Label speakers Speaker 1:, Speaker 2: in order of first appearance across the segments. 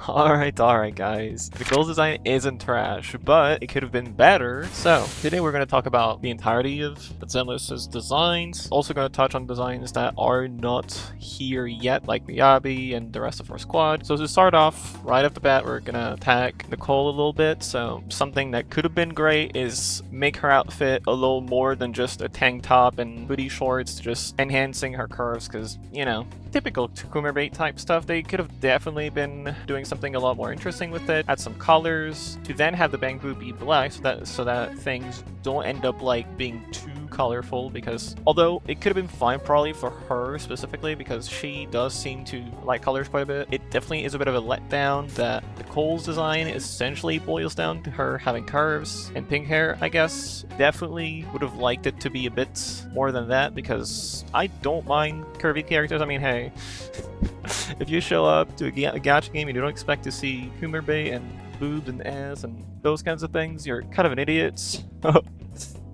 Speaker 1: Alright guys. The goals design isn't trash, but it could have been better. So, today we're going to talk about the entirety of Zenless's designs. Also going to touch on designs that are not here yet, like Miyabi and the rest of our squad. So to start off, right off the bat, we're going to attack Nicole a little bit. So something that could have been great is make her outfit a little more than just a tank top and booty shorts, just enhancing her curves, because, you know, typical Kumerbait type stuff. They could have definitely been doing something a lot more interesting with it. Add some colors to then have the bamboo be black, so that things don't end up like being too colorful, because although it could have been fine probably for her specifically because she does seem to like colors quite a bit, it definitely is a bit of a letdown that Nicole's design essentially boils down to her having curves and pink hair. I guess definitely would have liked it to be a bit more than that, because I don't mind curvy characters. I mean, hey, if you show up to a gacha game and you don't expect to see Kumerbait and boobs and ass and those kinds of things, you're kind of an idiot.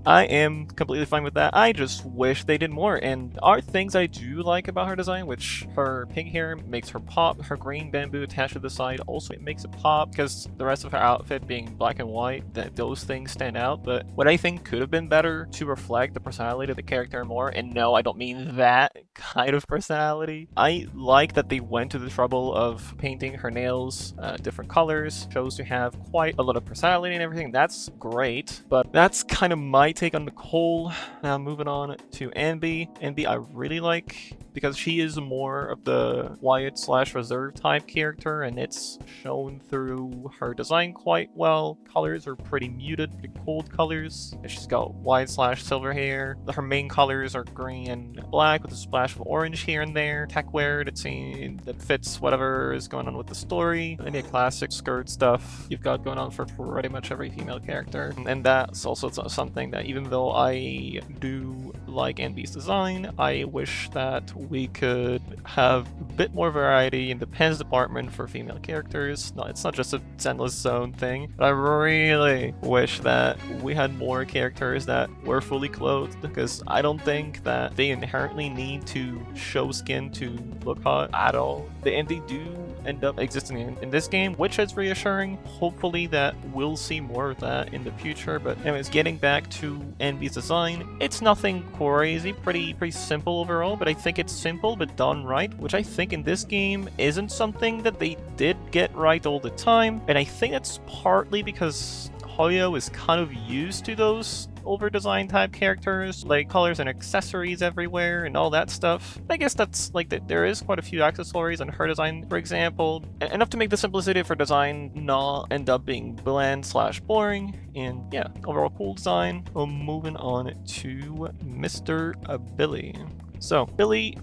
Speaker 1: I am completely fine with that. I just wish they did more. And are things I do like about her design, which her pink hair makes her pop, her green bamboo attached to the side also it makes it pop, because the rest of her outfit being black and white, that those things stand out. But what I think could have been better to reflect the personality of the character more, and no, I don't mean that kind of personality. I like that they went to the trouble of painting her nails different colors, shows to have quite a lot of personality and everything. That's great, but that's kind of my take on Nicole. Now moving on to Anby. Anby I really like because she is more of the quiet / reserved type character, and it's shown through her design quite well. Colors are pretty muted, pretty cold colors. She's got white / silver hair. Her main colors are green and black with a splash of orange here and there. Tech wear that fits whatever is going on with the story. Any classic skirt stuff you've got going on for pretty much every female character. And that's also something that, even though I do like Anby's design, I wish that we could have a bit more variety in the pens department for female characters. No, it's not just a Zenless Zone thing, but I really wish that we had more characters that were fully clothed, because I don't think that they inherently need to show skin to look hot at all. And they do end up existing in this game, which is reassuring. Hopefully that we'll see more of that in the future. But anyways, getting back to Anby's design, it's nothing crazy, pretty simple overall, but I think it's simple but done right, which I think in this game isn't something that they did get right all the time. And I think that's partly because Hoyo is kind of used to those over-designed type characters, like colors and accessories everywhere and all that stuff. I guess that's like there is quite a few accessories on her design, for example, enough to make the simplicity of her design not end up being bland / boring. And yeah, overall cool design. Moving on to Mr. Billy. So Billy,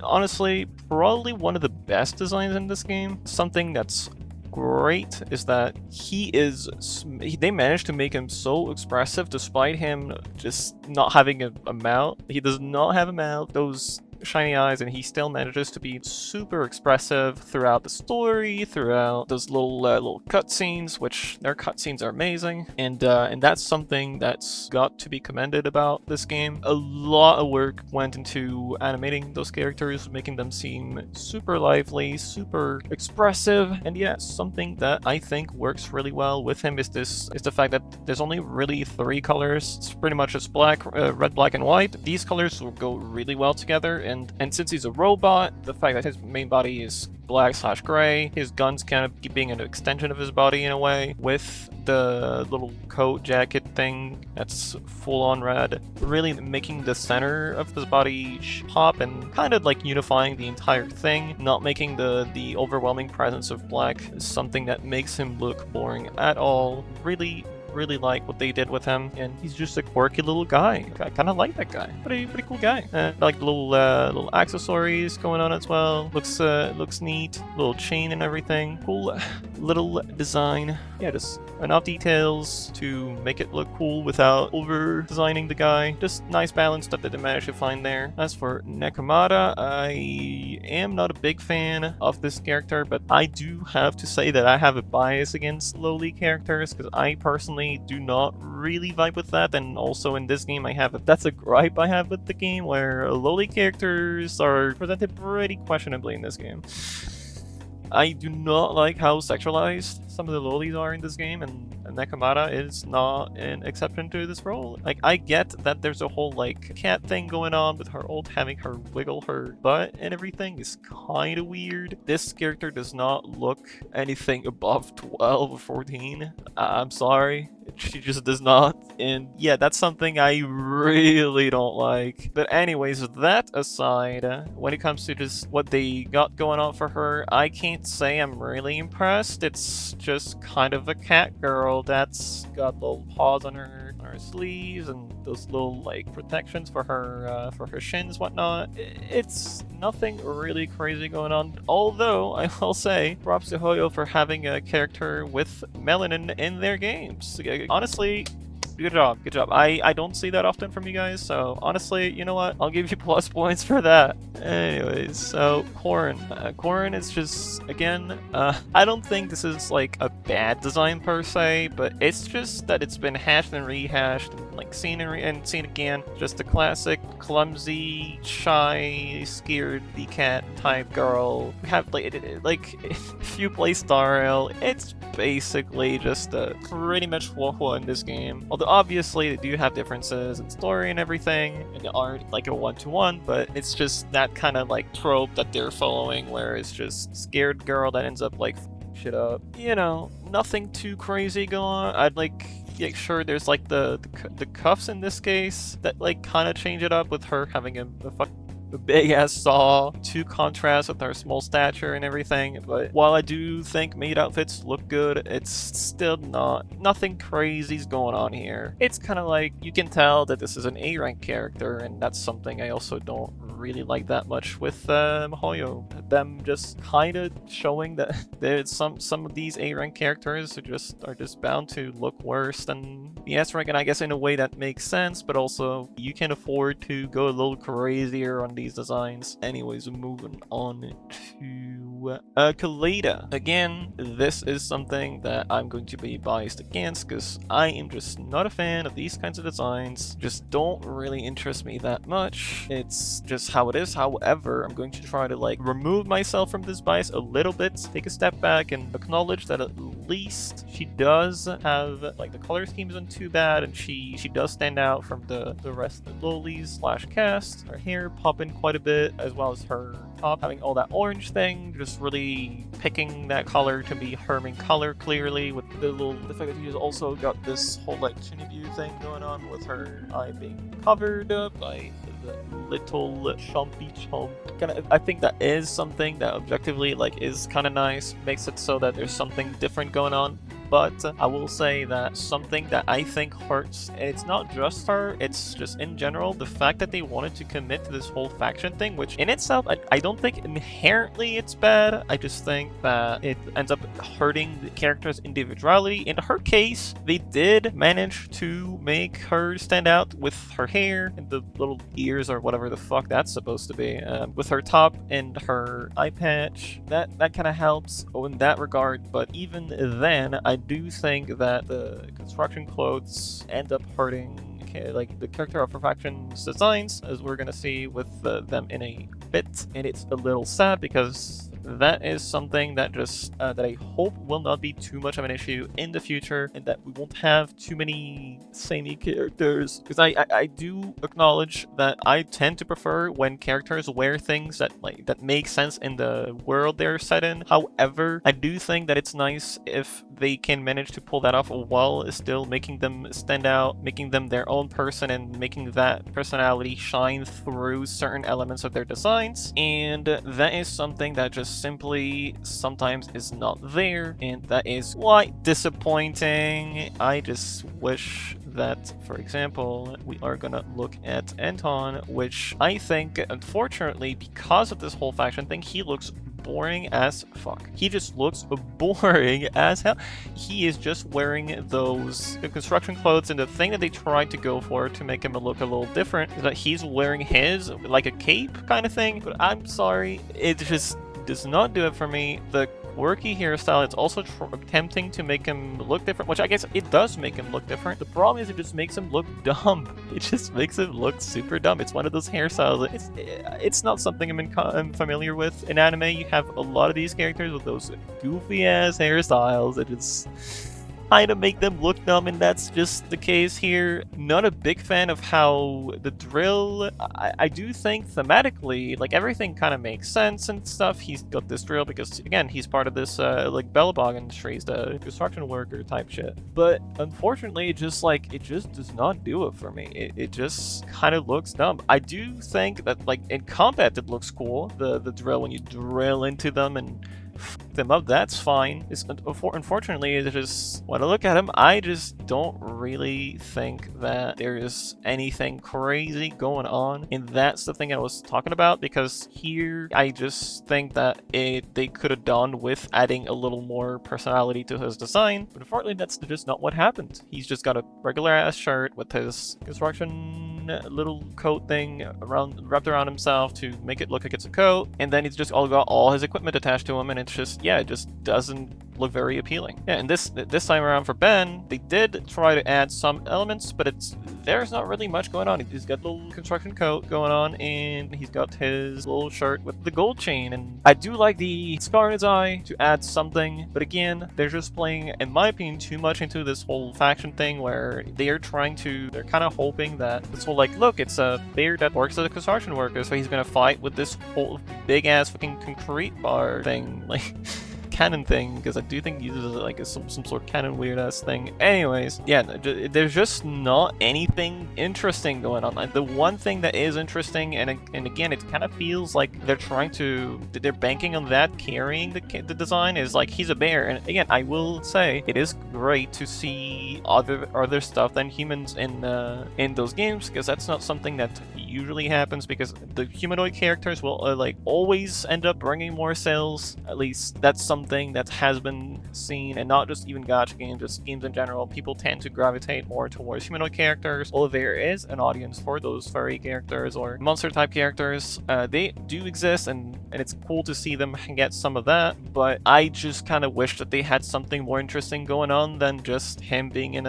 Speaker 1: honestly, probably one of the best designs in this game. Something that's great is that they managed to make him so expressive despite him just not having a mouth. He does not have a mouth, those shiny eyes, and he still manages to be super expressive throughout the story, throughout those little cutscenes, which their cutscenes are amazing, and that's something that's got to be commended about this game. A lot of work went into animating those characters, making them seem super lively, super expressive, and yeah, something that I think works really well with him is the fact that there's only really 3 colors. It's pretty much just black, red, black, and white. These colors will go really well together. And since he's a robot, the fact that his main body is black / gray, his guns kind of being an extension of his body in a way, with the little coat jacket thing that's full on red, really making the center of his body pop and kind of like unifying the entire thing, not making the overwhelming presence of black something that makes him look boring at all. Really like what they did with him, and he's just a quirky little guy. I kind of like that guy. Pretty cool guy. I like the little accessories going on as well. Looks neat. Little chain and everything. Cool little design. Yeah, just enough details to make it look cool without over designing the guy. Just nice balance that they managed to find there. As for Nekomata, I am not a big fan of this character, but I do have to say that I have a bias against lowly characters, because I personally do not really vibe with that. And also in this game that's a gripe I have with the game, where lowly characters are presented pretty questionably in this game. I do not like how sexualized some of the lolis are in this game, and Nekomata is not an exception to this role. Like, I get that there's a whole, like, cat thing going on with her old having her wiggle her butt and everything is kind of weird. This character does not look anything above 12 or 14. I'm sorry. She just does not. And yeah, that's something I really don't like. But anyways, that aside, when it comes to just what they got going on for her, I can't say I'm really impressed. It's just kind of a cat girl that's got little paws on her sleeves and those little like protections for her shins, whatnot. It's nothing really crazy going on. Although I will say, props to Hoyo for having a character with melanin in their games. Honestly, good job, good job. I don't see that often from you guys, so honestly, you know what? I'll give you plus points for that. Anyways, so Corrin. Corrin is just, again, I don't think this is like a bad design per se, but it's just that it's been hashed and rehashed and like seen and seen again. Just a classic, clumsy, shy, scared cat type girl. We have like if you play Star Rail, it's basically just pretty much Wohua in this game. Although obviously they do have differences in story and everything, and they aren't like a one-to-one, but it's just that kind of like trope that they're following, where it's just scared girl that ends up like shit up. You know, nothing too crazy going on. I'd like sure there's like the cuffs in this case that like kind of change it up with her having a big ass saw to contrast with our small stature and everything. But while I do think maid outfits look good, it's still nothing crazy's going on here. It's kind of like you can tell that this is an A rank character, and that's something I also don't really like that much with Hoyo. Them just kind of showing that there's some of these A rank characters are just bound to look worse than the S rank, and I guess in a way that makes sense, but also you can afford to go a little crazier on these designs. Anyways, moving on to Kaleda. Again, this is something that I'm going to be biased against because I am just not a fan of these kinds of designs. Just don't really interest me that much. It's just how it is. However, I'm going to try to like remove myself from this bias a little bit, take a step back and acknowledge that at least she does have like the color scheme isn't too bad, and she does stand out from the rest of the lolis / cast. Her hair popping quite a bit, as well as her top having all that orange thing, just really picking that color to be her main color clearly, with the fact that she's also got this whole like Chunibu thing going on with her eye being covered up by the little chompy chomp. I think that is something that objectively like is kind of nice, makes it so that there's something different going on. But I will say that something that I think hurts, and it's not just her, it's just in general, the fact that they wanted to commit to this whole faction thing, which in itself, I don't think inherently it's bad. I just think that it ends up hurting the character's individuality. In her case, they did manage to make her stand out with her hair and the little ears or whatever the fuck that's supposed to be, with her top and her eye patch. That kind of helps in that regard, but even then, I do think that the construction clothes end up hurting like the character of Perfection's designs, as we're gonna see with them in a bit, and it's a little sad because that is something that just that I hope will not be too much of an issue in the future, and that we won't have too many samey characters, because I do acknowledge that I tend to prefer when characters wear things that make sense in the world they're set in. However, I do think that it's nice if they can manage to pull that off while still making them stand out, making them their own person, and making that personality shine through certain elements of their designs. And that is something that just simply sometimes is not there, and that is quite disappointing. I just wish that, for example, we are gonna look at Anton, which I think, unfortunately, because of this whole faction thing, he looks boring as fuck. He just looks boring as hell. He is just wearing those construction clothes, and the thing that they tried to go for to make him look a little different is that he's wearing his like a cape kind of thing. But I'm sorry, it just does not do it for me. The quirky hairstyle. It's also attempting to make him look different, which I guess it does make him look different. The problem is it just makes him look dumb. It just makes him look super dumb. It's one of those hairstyles. It's not something I'm familiar with. In anime, you have a lot of these characters with those goofy ass hairstyles that just kind of make them look dumb, and that's just the case here. Not a big fan of how the drill, I do think thematically, like, everything kind of makes sense and stuff. He's got this drill because, again, he's part of this, like, Bellabog industry. He's the construction worker type shit. But unfortunately, it just does not do it for me. It just kind of looks dumb. I do think that, like, in combat, it looks cool. The drill, when you drill into them and them up, that's fine. Unfortunately, it's just, when I look at him, I just don't really think that there is anything crazy going on, and that's the thing I was talking about, because here I just think that they could have done with adding a little more personality to his design, but unfortunately that's just not what happened. He's just got a regular ass shirt with his construction little coat thing wrapped around himself to make it look like it's a coat, and then he's just got all his equipment attached to him, and it's just, yeah, it just doesn't look very appealing. Yeah, and this time around for Ben, they did try to add some elements, but there's not really much going on. He's got a little construction coat going on, and he's got his little shirt with the gold chain, and I do like the scar in his eye to add something, but again, they're just playing, in my opinion, too much into this whole faction thing where they're kind of hoping that this whole, like, look, it's a bear that works as a construction worker, so he's gonna fight with this whole big ass fucking concrete bar thing, like cannon thing, because I do think he uses it like some sort of cannon weird ass thing. Anyways, yeah, there's just not anything interesting going on. Like, the one thing that is interesting, and again, it kind of feels like they're banking on that carrying the design, is like, he's a bear. And again, I will say it is great to see other stuff than humans in those games, because that's not something that usually happens, because the humanoid characters will like always end up bringing more sales. At least that's something that has been seen, and not just even gacha games, just games in general. People tend to gravitate more towards humanoid characters, although there is an audience for those furry characters or monster type characters. They do exist, and it's cool to see them get some of that, but I just kind of wish that they had something more interesting going on than just him being in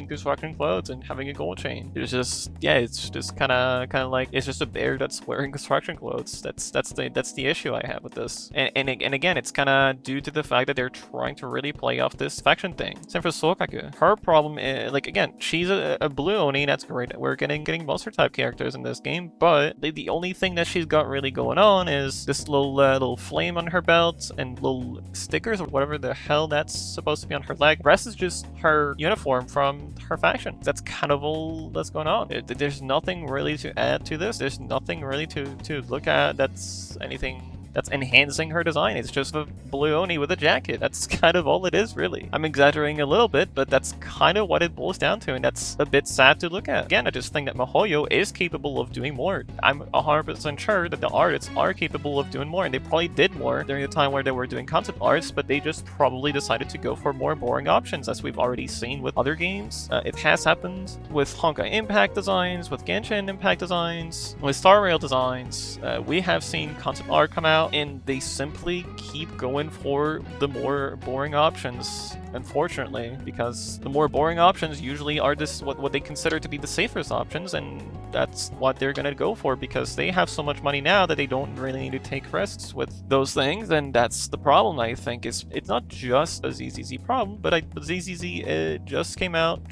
Speaker 1: construction clothes and having a gold chain. It's just kind of like, it's just a bear that's wearing construction clothes. That's the issue I have with this, and again, it's kind of due to the fact that they're trying to really play off this faction thing. Same for Sokaku. Her problem is, like, again, she's a blue Oni, that's great. We're getting monster type characters in this game, but the only thing that she's got really going on is this little flame on her belt and little stickers or whatever the hell that's supposed to be on her leg. The rest is just her uniform from her faction. That's kind of all that's going on. There's nothing really to add to this. There's nothing really to look at that's anything that's enhancing her design. It's just a blue Oni with a jacket. That's kind of all it is, really. I'm exaggerating a little bit, but that's kind of what it boils down to, and that's a bit sad to look at. Again, I just think that MiHoYo is capable of doing more. I'm 100% sure that the artists are capable of doing more, and they probably did more during the time where they were doing concept arts, but they just probably decided to go for more boring options, as we've already seen with other games. It has happened with Honkai Impact designs, with Genshin Impact designs, with Star Rail designs. We have seen concept art come out, and they simply keep going for the more boring options, unfortunately, because the more boring options usually are what they consider to be the safest options, and that's what they're gonna go for, because they have so much money now that they don't really need to take risks with those things. And that's the problem, I think. It's not just a ZZZ problem, but ZZZ just came out,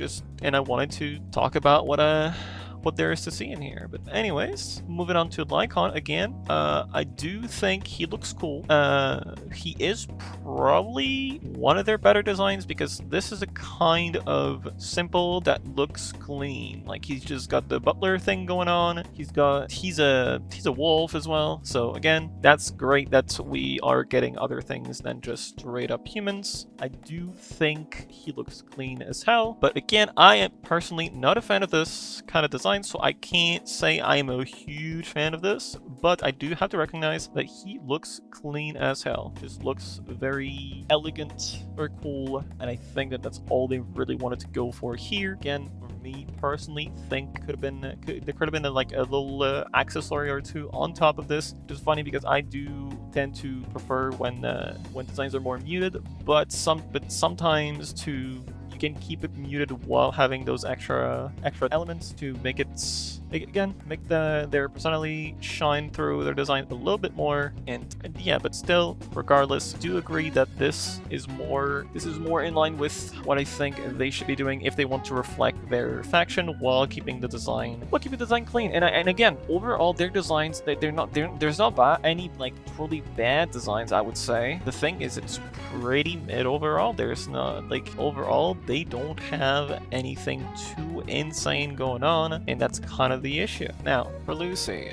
Speaker 1: and I wanted to talk about what there is to see in here. But anyways, moving on to Lycon again. I do think he looks cool. He is probably one of their better designs, because this is a kind of simple that looks clean. Like, he's just got the butler thing going on. He's a wolf as well. So again, that's great that we are getting other things than just straight up humans. I do think he looks clean as hell. But again, I am personally not a fan of this kind of design, so I can't say I am a huge fan of this, but I do have to recognize that he looks clean as hell. Just looks very elegant or cool, and I think that that's all they really wanted to go for here. Again, me personally think there could have been like a little accessory or two on top of this. Which is funny because I do tend to prefer when designs are more muted, but sometimes you can keep it muted while having those extra elements to make their personality shine through their design a little bit more. And yeah, but still, regardless, do agree that this is more in line with what I think they should be doing if they want to reflect their faction while keeping the design clean. And again, overall, their designs there's not any like truly bad designs, I would say. The thing is, it's pretty mid overall. There's not like overall they don't have anything too insane going on, and that's kind of the issue. Now, for Lucy,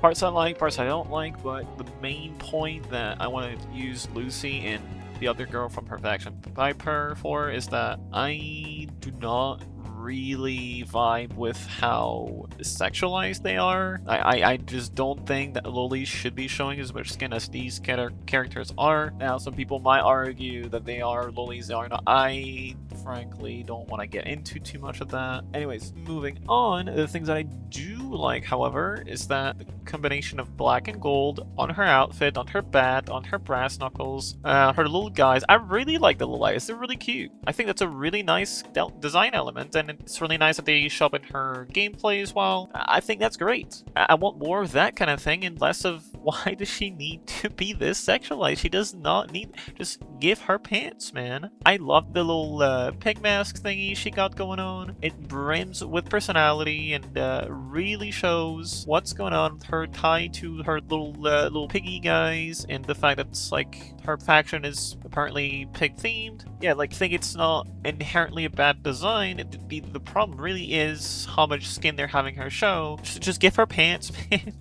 Speaker 1: parts I like, parts I don't like, but the main point that I want to use Lucy and the other girl from her faction Piper for is that I do not really vibe with how sexualized they are. I just don't think that lolis should be showing as much skin as these characters are. Now, some people might argue that they are lolis, they are not. I frankly don't want to get into too much of that. Anyways, moving on, the things that I do like, however, is that the combination of black and gold on her outfit, on her bat, on her brass knuckles, her little guys. I really like the little eyes. They're really cute. I think that's a really nice design element, and it's really nice that they show up in her gameplay as well. I think that's great. I want more of that kind of thing and less of why does she need to be this sexualized? She does not need. Just give her pants, man. I love the little pig mask thingy she got going on. It brims with personality and really shows what's going on with her tied to her little piggy guys, and the fact that it's like her faction is apparently pig themed. Yeah, like, I think it's not inherently a bad design. The problem really is how much skin they're having her show. Just give her pants, man.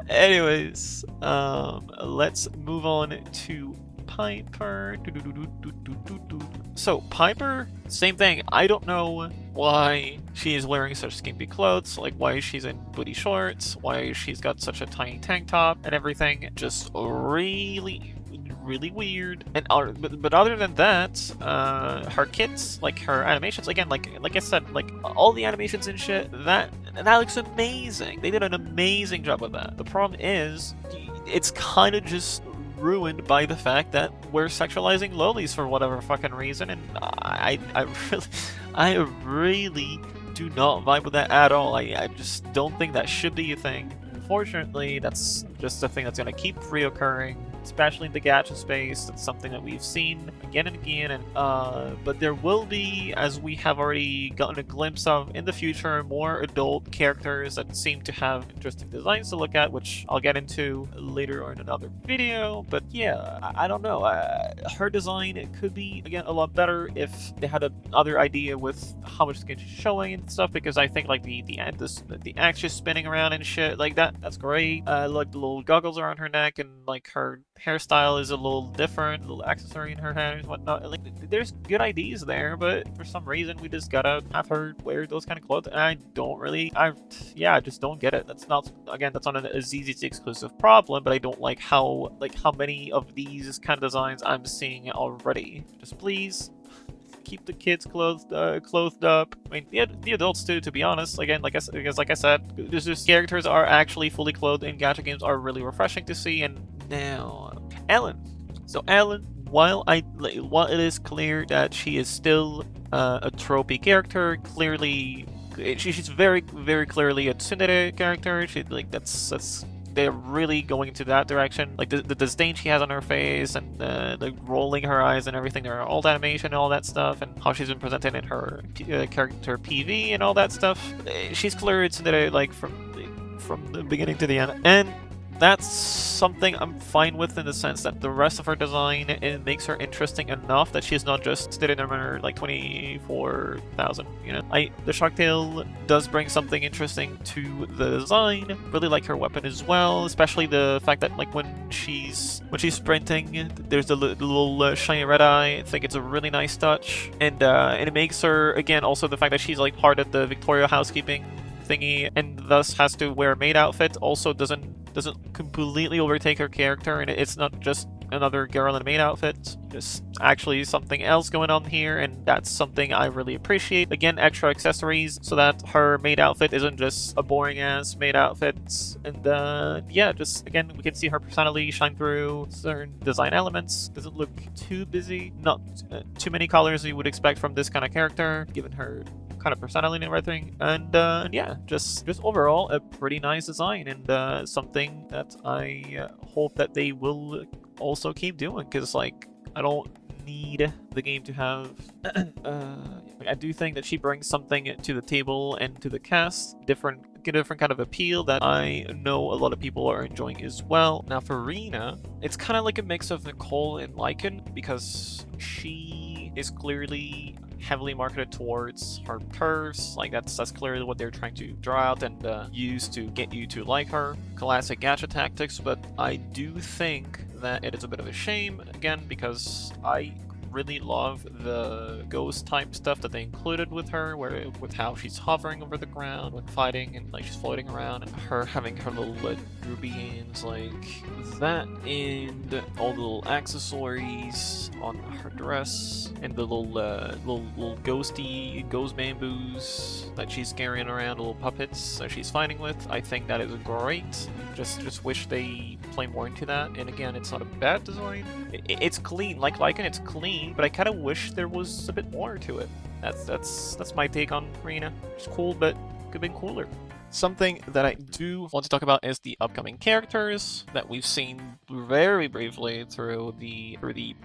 Speaker 1: Anyways, let's move on to Piper. So Piper, same thing. I don't know why she is wearing such skimpy clothes, like why she's in booty shorts, why she's got such a tiny tank top and everything. Just really weird. And but other than that, her kits, like her animations, again, like I said, like all the animations and shit, that looks amazing. They did an amazing job with that. The problem is, it's kind of just ruined by the fact that we're sexualizing lolis for whatever fucking reason, and I really do not vibe with that at all. I just don't think that should be a thing. Unfortunately, that's just a thing that's going to keep reoccurring, especially in the gacha space. It's something that we've seen again and again, and but there will be, as we have already gotten a glimpse of in the future, more adult characters that seem to have interesting designs to look at, which I'll get into later or in another video. But yeah, I don't know. Her design, it could be, again, a lot better if they had another idea with how much skin she's showing and stuff, because I think like the axe spinning around and shit, like that's great. Like the little goggles around her neck, and like her hairstyle is a little different, a little accessory in her hair and whatnot. Like, there's good ideas there, but for some reason we just gotta have her wear those kind of clothes, and I just don't get it. That's not a ZZZ exclusive problem, but I don't like how many of these kind of designs I'm seeing already. Just please keep the kids clothed up. I mean, the adults too, to be honest. Again, because like I said, just characters are actually fully clothed in gacha games are really refreshing to see. And now, Ellen. So Ellen, while it is clear that she is still a tropey character, clearly she's very clearly a tsundere character. They're really going into that direction. Like the disdain she has on her face, and the rolling her eyes and everything, their old animation and all that stuff, and how she's been presented in her character PV and all that stuff. She's clearly tsundere, like from the beginning to the end, and that's something I'm fine with, in the sense that the rest of her design, it makes her interesting enough that she's not just sitting in her like 24,000, you know. The shark tail does bring something interesting to the design. Really like her weapon as well, especially the fact that like when she's sprinting, there's the little shiny red eye. I think it's a really nice touch, and it makes her, again, also the fact that she's like part of the Victoria housekeeping thingy and thus has to wear a maid outfit also doesn't completely overtake her character, and it's not just another girl in a maid outfit. Just actually something else going on here, and that's something I really appreciate. Again, extra accessories so that her maid outfit isn't just a boring ass maid outfit. And yeah, just again, we can see her personality shine through certain design elements. Doesn't look too busy, not too many colors you would expect from this kind of character, given her kind of personality and everything. And yeah, just overall a pretty nice design, and something that I hope that they will also keep doing, because like I don't need the game to have I do think that she brings something to the table and to the cast, different kind of appeal that I know a lot of people are enjoying as well. Now for Rena, it's kind of like a mix of Nicole and Lycan, because she is clearly heavily marketed towards her curves. Like that's clearly what they're trying to draw out and use to get you to like her. Classic gacha tactics, but I do think that it is a bit of a shame, again, because I really love the ghost type stuff that they included with her, with how she's hovering over the ground when fighting, and like she's floating around, and her having her little droopy hands like that, and all the little accessories on her dress, and the little ghosty ghost bamboos that she's carrying around, little puppets that she's fighting with. I think that is great. Just wish they play more into that. And again, it's not a bad design. It's clean, like Lycan, it's clean, but I kind of wish there was a bit more to it. That's my take on Rena. It's cool, but could have been cooler. Something that I do want to talk about is the upcoming characters that we've seen very briefly through the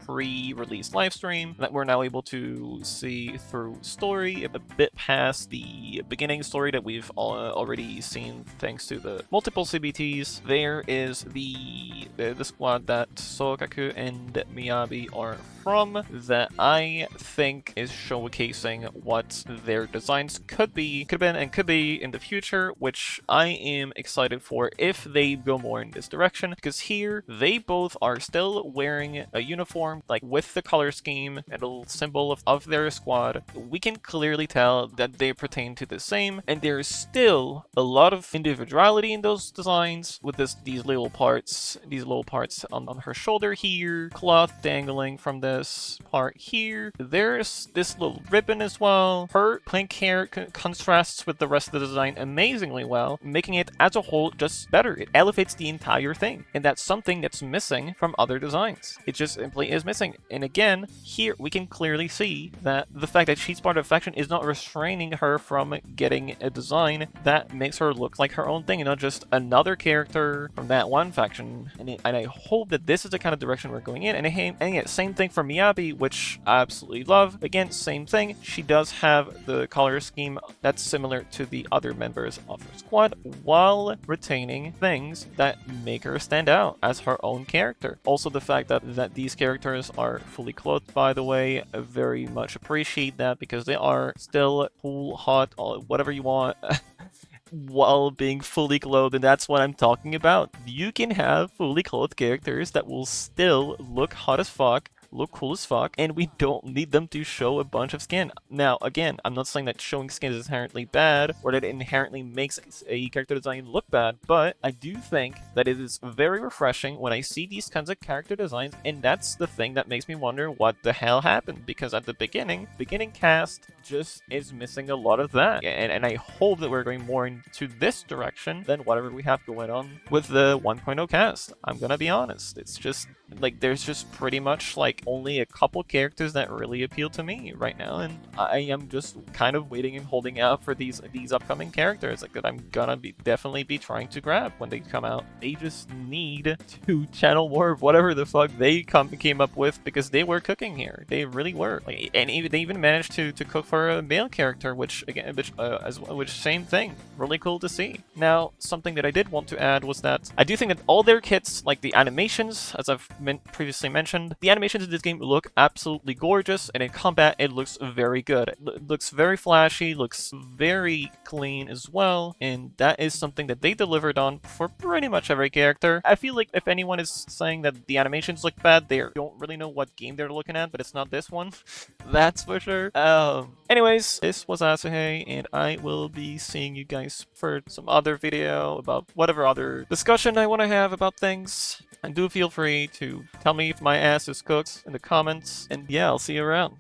Speaker 1: pre-release livestream, that we're now able to see through story, a bit past the beginning story that we've already seen thanks to the multiple CBTs. There is the squad that Sokaku and Miyabi are from, that I think is showcasing what their designs could be in the future, which I am excited for if they go more in this direction, because here they both are still wearing a uniform, like with the color scheme and a little symbol of their squad. We can clearly tell that they pertain to the same, and there's still a lot of individuality in those designs, with these little parts on her shoulder here, cloth dangling from this part here. There's this little ribbon as well. Her pink hair contrasts with the rest of the design amazingly well, making it as a whole just better. It elevates the entire thing, and that's something that's missing from other designs. It just simply is missing. And again, here we can clearly see that the fact that she's part of a faction is not restraining her from getting a design that makes her look like her own thing, and not just another character from that one faction. And I hope that this is the kind of direction we're going in. And again, same thing for Miyabi, which I absolutely love. Again, same thing. She does have the color scheme that's similar to the other members of her squad, while retaining things that make her stand out as her own character. Also, the fact that these characters are fully clothed, by the way, I very much appreciate that, because they are still cool, hot, whatever you want. While being fully clothed, and that's what I'm talking about. You can have fully clothed characters that will still look hot as fuck, look cool as fuck, and we don't need them to show a bunch of skin. Now, again, I'm not saying that showing skin is inherently bad, or that it inherently makes a character design look bad, but I do think that it is very refreshing when I see these kinds of character designs, and that's the thing that makes me wonder what the hell happened, because at the beginning cast just is missing a lot of that, and I hope that we're going more into this direction than whatever we have going on with the 1.0 cast. I'm gonna be honest, it's just like there's just pretty much like only a couple characters that really appeal to me right now, and I am just kind of waiting and holding out for these upcoming characters, like that I'm gonna definitely be trying to grab when they come out. They just need to channel more of whatever the fuck they came up with, because they were cooking here. They really were. Like, and they even managed to cook for a male character, which same thing. Really cool to see. Now, something that I did want to add was that I do think that all their kits, like the animations, as I've previously mentioned, the animations of this game look absolutely gorgeous, and in combat it looks very good. It looks very flashy, looks very clean as well, and that is something that they delivered on for pretty much every character. I feel like if anyone is saying that the animations look bad, they don't really know what game they're looking at, but it's not this one. That's for sure. Anyways, this was Asuhe, and I will be seeing you guys for some other video about whatever other discussion I want to have about things. And do feel free to tell me if my ass is cooked in the comments, and yeah, I'll see you around.